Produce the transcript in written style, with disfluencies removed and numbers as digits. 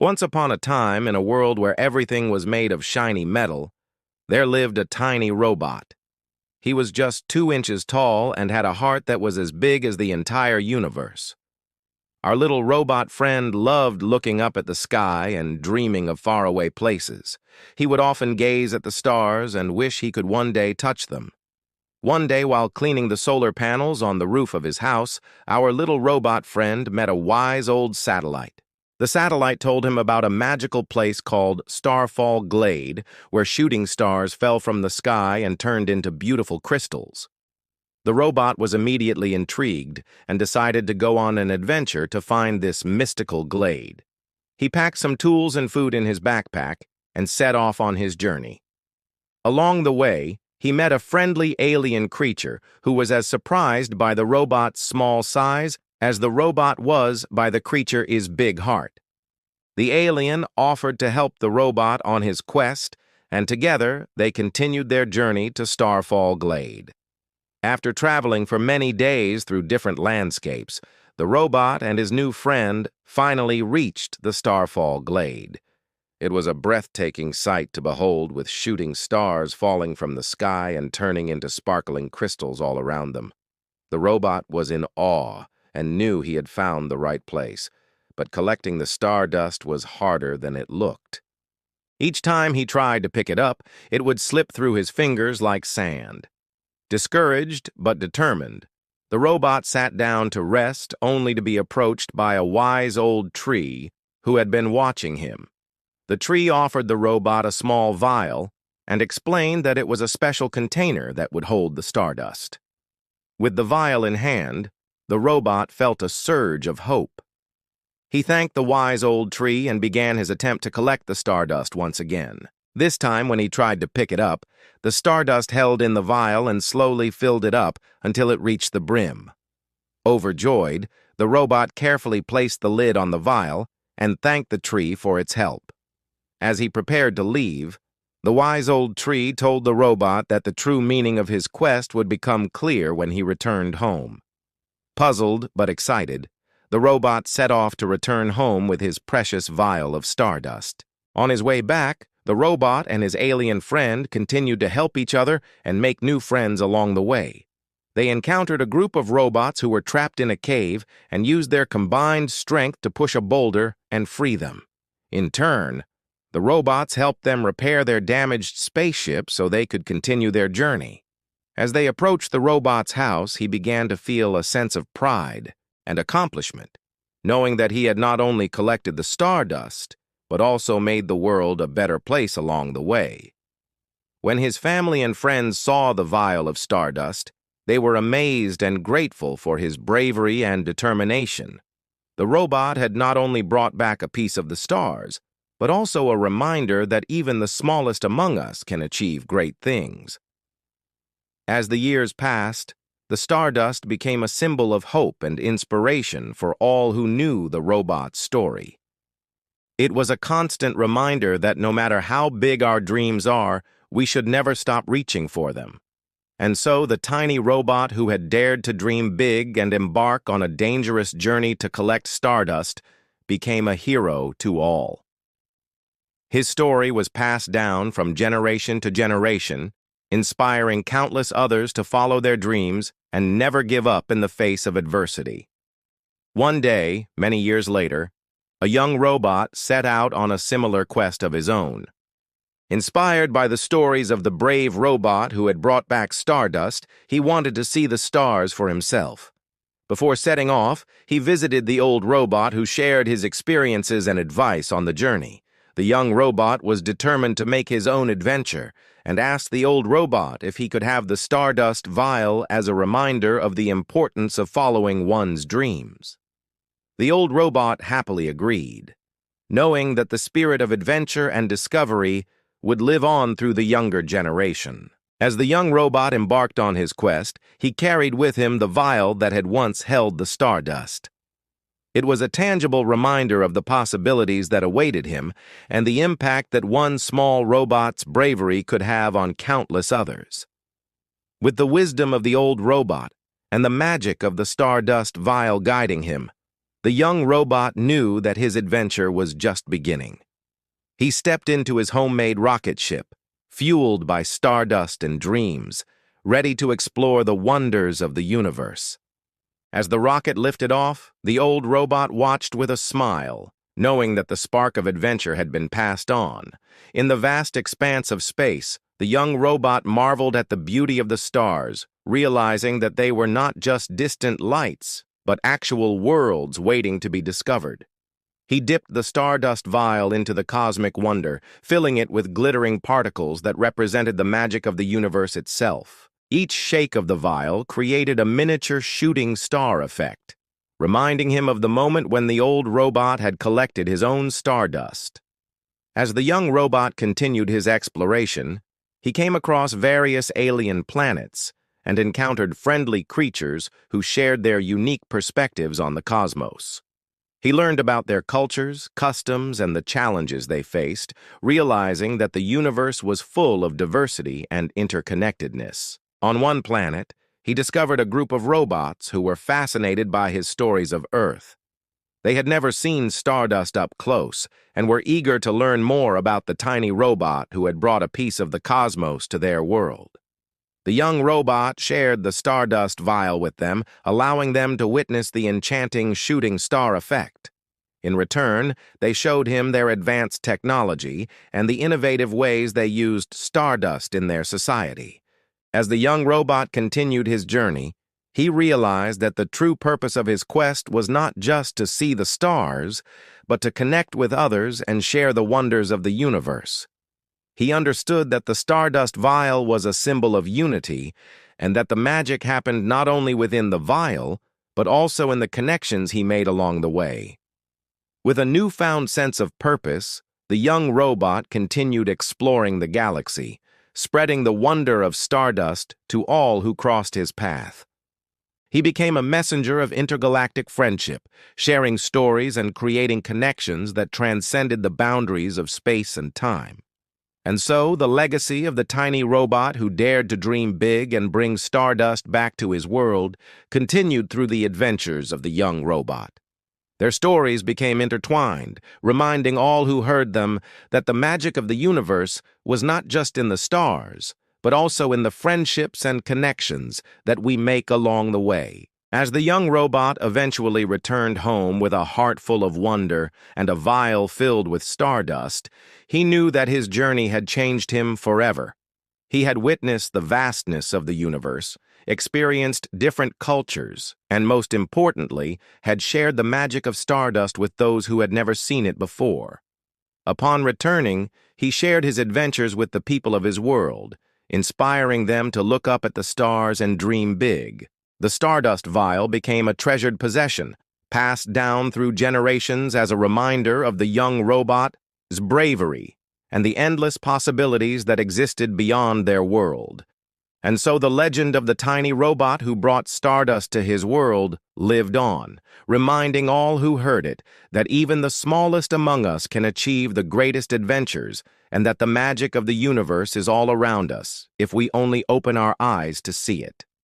Once upon a time, in a world where everything was made of shiny metal, there lived a tiny robot. He was just 2 inches tall and had a heart that was as big as the entire universe. Our little robot friend loved looking up at the sky and dreaming of faraway places. He would often gaze at the stars and wish he could one day touch them. One day, while cleaning the solar panels on the roof of his house, our little robot friend met a wise old satellite. The satellite told him about a magical place called Starfall Glade, where shooting stars fell from the sky and turned into beautiful crystals. The robot was immediately intrigued and decided to go on an adventure to find this mystical glade. He packed some tools and food in his backpack and set off on his journey. Along the way, he met a friendly alien creature who was as surprised by the robot's small size as the robot was by the creature's big heart. The alien offered to help the robot on his quest, and together they continued their journey to Starfall Glade. After traveling for many days through different landscapes, the robot and his new friend finally reached the Starfall Glade. It was a breathtaking sight to behold, with shooting stars falling from the sky and turning into sparkling crystals all around them. The robot was in awe and knew he had found the right place, but collecting the stardust was harder than it looked. Each time he tried to pick it up, it would slip through his fingers like sand. Discouraged but determined, the robot sat down to rest, only to be approached by a wise old tree who had been watching him. The tree offered the robot a small vial and explained that it was a special container that would hold the stardust. With the vial in hand, the robot felt a surge of hope. He thanked the wise old tree and began his attempt to collect the stardust once again. This time, when he tried to pick it up, the stardust held in the vial and slowly filled it up until it reached the brim. Overjoyed, the robot carefully placed the lid on the vial and thanked the tree for its help. As he prepared to leave, the wise old tree told the robot that the true meaning of his quest would become clear when he returned home. Puzzled but excited, the robot set off to return home with his precious vial of stardust. On his way back, the robot and his alien friend continued to help each other and make new friends along the way. They encountered a group of robots who were trapped in a cave and used their combined strength to push a boulder and free them. In turn, the robots helped them repair their damaged spaceship so they could continue their journey. As they approached the robot's house, he began to feel a sense of pride and accomplishment, knowing that he had not only collected the stardust, but also made the world a better place along the way. When his family and friends saw the vial of stardust, they were amazed and grateful for his bravery and determination. The robot had not only brought back a piece of the stars, but also a reminder that even the smallest among us can achieve great things. As the years passed, the stardust became a symbol of hope and inspiration for all who knew the robot's story. It was a constant reminder that no matter how big our dreams are, we should never stop reaching for them. And so the tiny robot who had dared to dream big and embark on a dangerous journey to collect stardust became a hero to all. His story was passed down from generation to generation, inspiring countless others to follow their dreams and never give up in the face of adversity. One day, many years later, a young robot set out on a similar quest of his own. Inspired by the stories of the brave robot who had brought back stardust, he wanted to see the stars for himself. Before setting off, he visited the old robot who shared his experiences and advice on the journey. The young robot was determined to make his own adventure and asked the old robot if he could have the stardust vial as a reminder of the importance of following one's dreams. The old robot happily agreed, knowing that the spirit of adventure and discovery would live on through the younger generation. As the young robot embarked on his quest, he carried with him the vial that had once held the stardust. It was a tangible reminder of the possibilities that awaited him and the impact that one small robot's bravery could have on countless others. With the wisdom of the old robot and the magic of the stardust vial guiding him, The young robot knew that his adventure was just beginning. He stepped into his homemade rocket ship, fueled by stardust and dreams, ready to explore the wonders of the universe. As the rocket lifted off, the old robot watched with a smile, knowing that the spark of adventure had been passed on. In the vast expanse of space, the young robot marveled at the beauty of the stars, realizing that they were not just distant lights, but actual worlds waiting to be discovered. He dipped the stardust vial into the cosmic wonder, filling it with glittering particles that represented the magic of the universe itself. Each shake of the vial created a miniature shooting star effect, reminding him of the moment when the old robot had collected his own stardust. As the young robot continued his exploration, he came across various alien planets and encountered friendly creatures who shared their unique perspectives on the cosmos. He learned about their cultures, customs, and the challenges they faced, realizing that the universe was full of diversity and interconnectedness. On one planet, he discovered a group of robots who were fascinated by his stories of Earth. They had never seen Stardust up close and were eager to learn more about the tiny robot who had brought a piece of the cosmos to their world. The young robot shared the Stardust vial with them, allowing them to witness the enchanting shooting star effect. In return, they showed him their advanced technology and the innovative ways they used Stardust in their society. As the young robot continued his journey, he realized that the true purpose of his quest was not just to see the stars, but to connect with others and share the wonders of the universe. He understood that the Stardust vial was a symbol of unity, and that the magic happened not only within the vial, but also in the connections he made along the way. With a newfound sense of purpose, the young robot continued exploring the galaxy, spreading the wonder of Stardust to all who crossed his path. He became a messenger of intergalactic friendship, sharing stories and creating connections that transcended the boundaries of space and time. And so, the legacy of the tiny robot who dared to dream big and bring Stardust back to his world continued through the adventures of the young robot. Their stories became intertwined, reminding all who heard them that the magic of the universe was not just in the stars, but also in the friendships and connections that we make along the way. As the young robot eventually returned home with a heart full of wonder and a vial filled with stardust, he knew that his journey had changed him forever. He had witnessed the vastness of the universe, experienced different cultures, and most importantly, had shared the magic of Stardust with those who had never seen it before. Upon returning, he shared his adventures with the people of his world, inspiring them to look up at the stars and dream big. The Stardust vial became a treasured possession, passed down through generations as a reminder of the young robot's bravery and the endless possibilities that existed beyond their world. And so the legend of the tiny robot who brought Stardust to his world lived on, reminding all who heard it that even the smallest among us can achieve the greatest adventures and that the magic of the universe is all around us if we only open our eyes to see it.